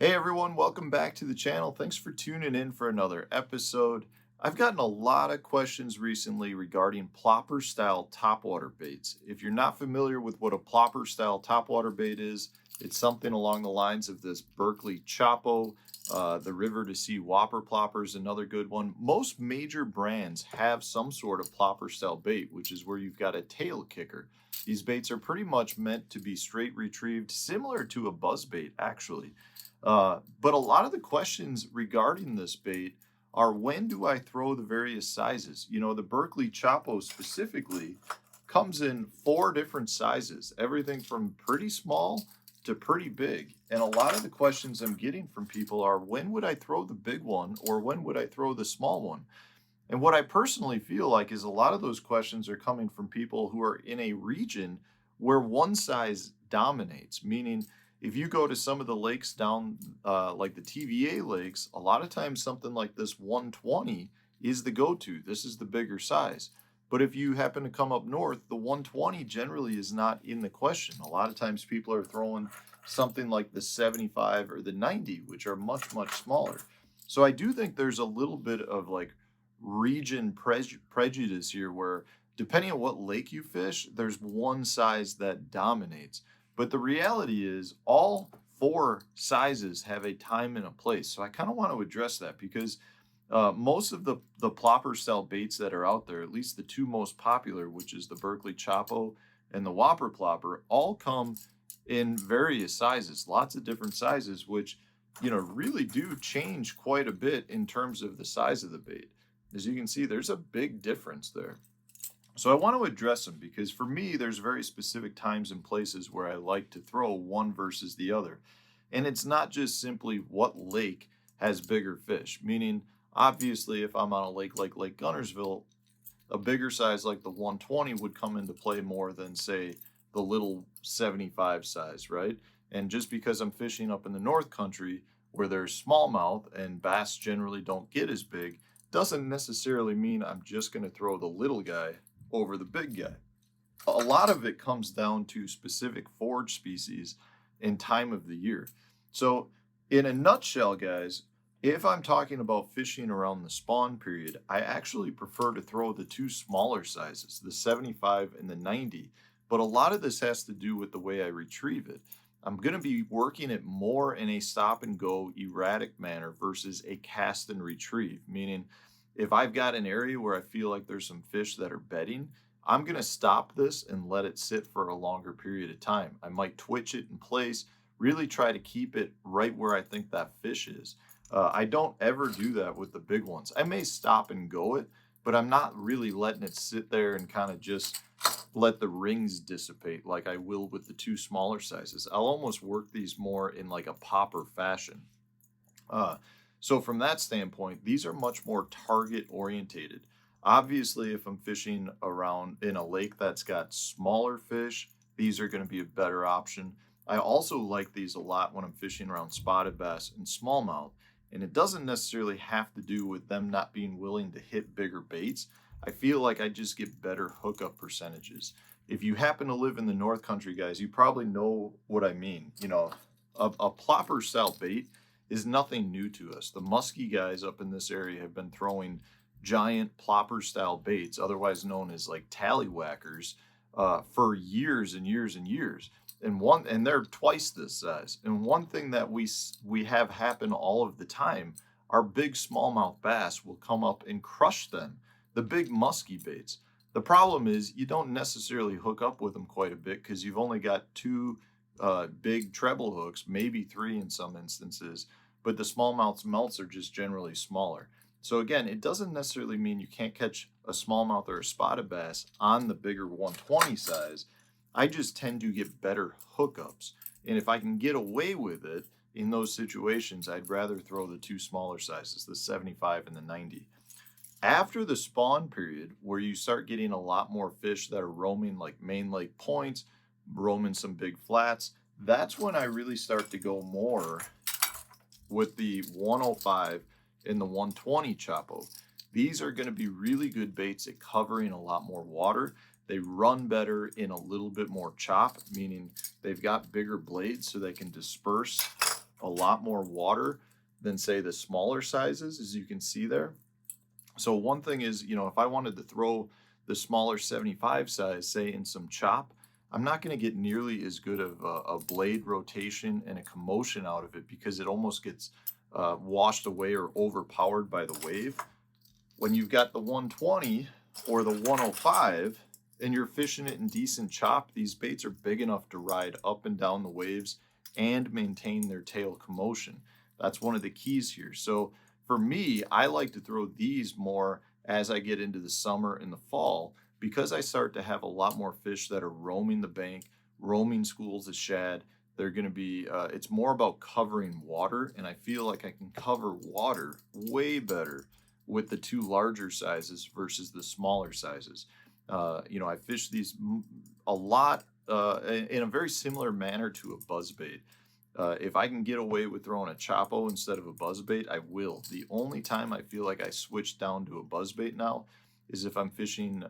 Hey everyone, welcome back to the channel. Thanks for tuning in for another episode. I've gotten a lot of questions recently regarding plopper style topwater baits. If you're not familiar with what a plopper style topwater bait is, it's something along the lines of this Berkley Choppo, the River to Sea Whopper plopper is another good one. Most major brands have some sort of plopper style bait, which is where you've got a tail kicker. These baits are pretty much meant to be straight retrieved, similar to a buzz bait actually. But a lot of the questions regarding this bait are, when do I throw the various sizes? You know, the Berkley Choppo specifically comes in 4 different sizes, everything from pretty small to pretty big. And a lot of the questions I'm getting from people are, when would I throw the big one or when would I throw the small one? And what I personally feel like is a lot of those questions are coming from people who are in a region where one size dominates, meaning if you go to some of the lakes down, like the TVA lakes, a lot of times something like this 120 is the go-to. This is the bigger size. But if you happen to come up north, the 120 generally is not in the question. A lot of times people are throwing something like the 75 or the 90, which are much, much smaller. So I do think there's a little bit of like region prejudice here where depending on what lake you fish, there's one size that dominates. But the reality is all 4 sizes have a time and a place. So I kind of want to address that because most of the plopper style baits that are out there, at least the 2 most popular, which is the Berkley Choppo and the Whopper plopper, all come in various sizes, lots of different sizes, which, you know, really do change quite a bit in terms of the size of the bait. As you can see, there's a big difference there. So I want to address them because for me, there's very specific times and places where I like to throw one versus the other. And it's not just simply what lake has bigger fish, meaning obviously if I'm on a lake like Lake Gunnersville, a bigger size like the 120 would come into play more than say the little 75 size, right? And just because I'm fishing up in the North Country where there's smallmouth and bass generally don't get as big, doesn't necessarily mean I'm just going to throw the little guy over the big guy. A lot of it comes down to specific forage species and time of the year. So in a nutshell, guys, if I'm talking about fishing around the spawn period, I actually prefer to throw the 2 smaller sizes, the 75 and the 90. But a lot of this has to do with the way I retrieve it. I'm going to be working it more in a stop and go erratic manner versus a cast and retrieve, meaning if I've got an area where I feel like there's some fish that are bedding, I'm going to stop this and let it sit for a longer period of time. I might twitch it in place, really try to keep it right where I think that fish is. I don't ever do that with the big ones. I may stop and go it, but I'm not really letting it sit there and kind of just let the rings dissipate like I will with the 2 smaller sizes. I'll almost work these more in like a popper fashion. So from that standpoint, these are much more target orientated. Obviously, if I'm fishing around in a lake that's got smaller fish, these are going to be a better option. I also like these a lot when I'm fishing around spotted bass and smallmouth. And it doesn't necessarily have to do with them not being willing to hit bigger baits. I feel like I just get better hookup percentages. If you happen to live in the North Country, guys, you probably know what I mean. You know, a plopper style bait is nothing new to us. The musky guys up in this area have been throwing giant plopper style baits, otherwise known as like tallywhackers, for years and years and years. And they're twice this size. And one thing that we have happen all of the time, our big smallmouth bass will come up and crush them, the big musky baits. The problem is you don't necessarily hook up with them quite a bit because you've only got 2 big treble hooks, maybe 3 in some instances, but the smallmouth's melts are just generally smaller. So again, it doesn't necessarily mean you can't catch a smallmouth or a spotted bass on the bigger 120 size. I just tend to get better hookups. And if I can get away with it in those situations, I'd rather throw the 2 smaller sizes, the 75 and the 90. After the spawn period, where you start getting a lot more fish that are roaming like main lake points, roaming some big flats, that's when I really start to go more with the 105 and the 120 Choppo. These are going to be really good baits at covering a lot more water. They run better in a little bit more chop, meaning they've got bigger blades so they can disperse a lot more water than say the smaller sizes, as you can see there. So one thing is, if I wanted to throw the smaller 75 size, say in some chop, I'm not going to get nearly as good of a blade rotation and a commotion out of it because it almost gets washed away or overpowered by the wave. When you've got the 120 or the 105 and you're fishing it in decent chop, these baits are big enough to ride up and down the waves and maintain their tail commotion. That's one of the keys here. So for me, I like to throw these more as I get into the summer and the fall because I start to have a lot more fish that are roaming the bank, roaming schools of shad. They're going to be, it's more about covering water, and I feel like I can cover water way better with the two larger sizes versus the smaller sizes. I fish these a lot in a very similar manner to a buzzbait. If I can get away with throwing a Choppo instead of a buzzbait, I will. The only time I feel like I switch down to a buzzbait now is if I'm fishing,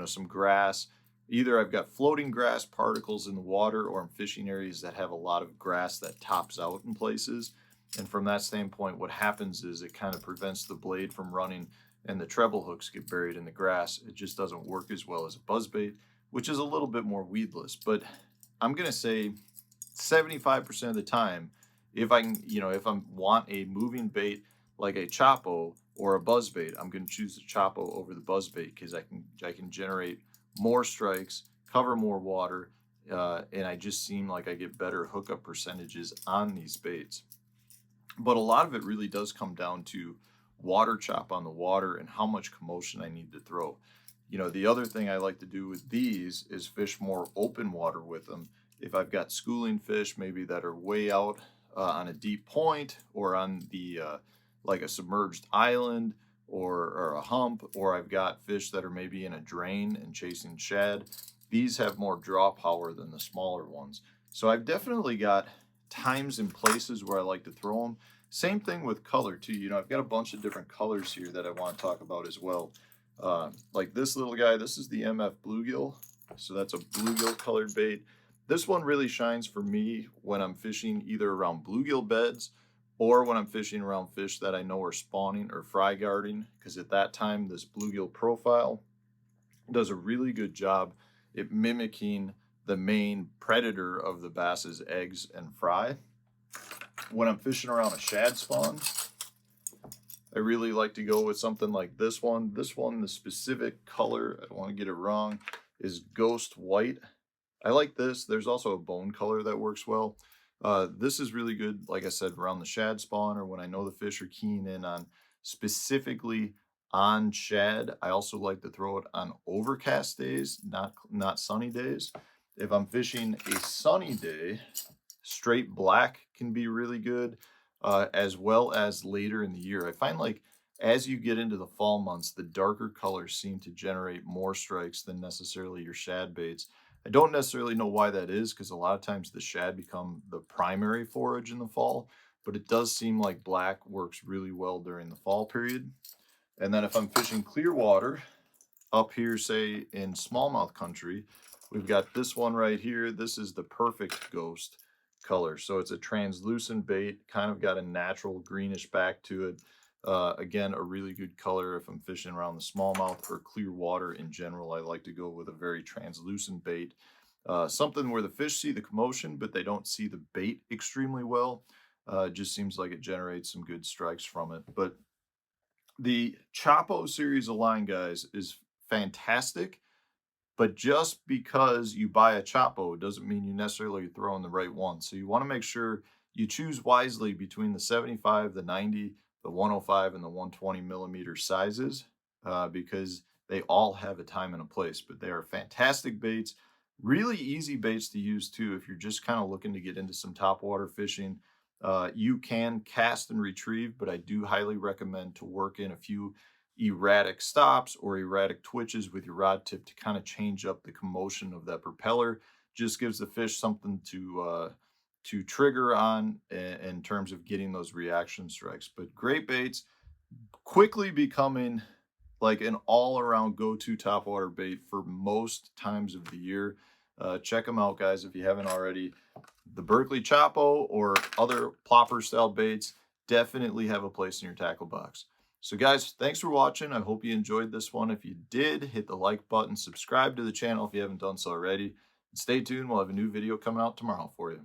some grass. Either I've got floating grass particles in the water, or I'm fishing areas that have a lot of grass that tops out in places. And from that standpoint, what happens is it kind of prevents the blade from running and the treble hooks get buried in the grass. It just doesn't work as well as a buzzbait, which is a little bit more weedless. But I'm going to say 75% of the time, if I can, if I want a moving bait like a Choppo or a buzzbait, I'm going to choose the Choppo over the buzzbait because I can generate more strikes, cover more water, and I just seem like I get better hookup percentages on these baits. But a lot of it really does come down to water chop on the water and how much commotion I need to throw. The other thing I like to do with these is fish more open water with them. If I've got schooling fish maybe that are way out on a deep point or on the like a submerged island or a hump, or I've got fish that are maybe in a drain and chasing shad, these have more draw power than the smaller ones. So I've definitely got times and places where I like to throw them. Same thing with color too. I've got a bunch of different colors here that I want to talk about as well. Like this little guy, this is the MF bluegill. So that's a bluegill colored bait. This one really shines for me when I'm fishing either around bluegill beds or when I'm fishing around fish that I know are spawning or fry guarding, because at that time this bluegill profile does a really good job at mimicking the main predator of the bass's eggs and fry. When I'm fishing around a shad spawn, I really like to go with something like this one. This one, the specific color, I don't want to get it wrong, is Ghost White. I like this. There's also a bone color that works well. This is really good, like I said, around the shad spawn or when I know the fish are keying in on specifically on shad. I also like to throw it on overcast days, not sunny days. If I'm fishing a sunny day, straight black can be really good, as well as later in the year. I find like as you get into the fall months, the darker colors seem to generate more strikes than necessarily your shad baits. I don't necessarily know why that is, because a lot of times the shad become the primary forage in the fall, but it does seem like black works really well during the fall period. And then if I'm fishing clear water up here, say in smallmouth country, we've got this one right here. This is the perfect ghost color. So it's a translucent bait, kind of got a natural greenish back to it. Again, a really good color if I'm fishing around the smallmouth or clear water in general. I like to go with a very translucent bait, something where the fish see the commotion, but they don't see the bait extremely well. It just seems like it generates some good strikes from it. But the Choppo series of line, guys, is fantastic. But just because you buy a Choppo doesn't mean you necessarily throw in the right one. So you want to make sure you choose wisely between the 75, the 90, the 105, and the 120 millimeter sizes, because they all have a time and a place. But they are fantastic baits, really easy baits to use too if you're just kind of looking to get into some topwater fishing. You can cast and retrieve, but I do highly recommend to work in a few erratic stops or erratic twitches with your rod tip to kind of change up the commotion of that propeller. Just gives the fish something to trigger on in terms of getting those reaction strikes. But great baits, quickly becoming like an all-around go-to topwater bait for most times of the year. Check them out, guys, if you haven't already. The Berkley Choppo or other plopper style baits definitely have a place in your tackle box. So guys, thanks for watching. I hope you enjoyed this one. If you did, hit the like button, subscribe to the channel if you haven't done so already, and stay tuned. We'll have a new video coming out tomorrow for you.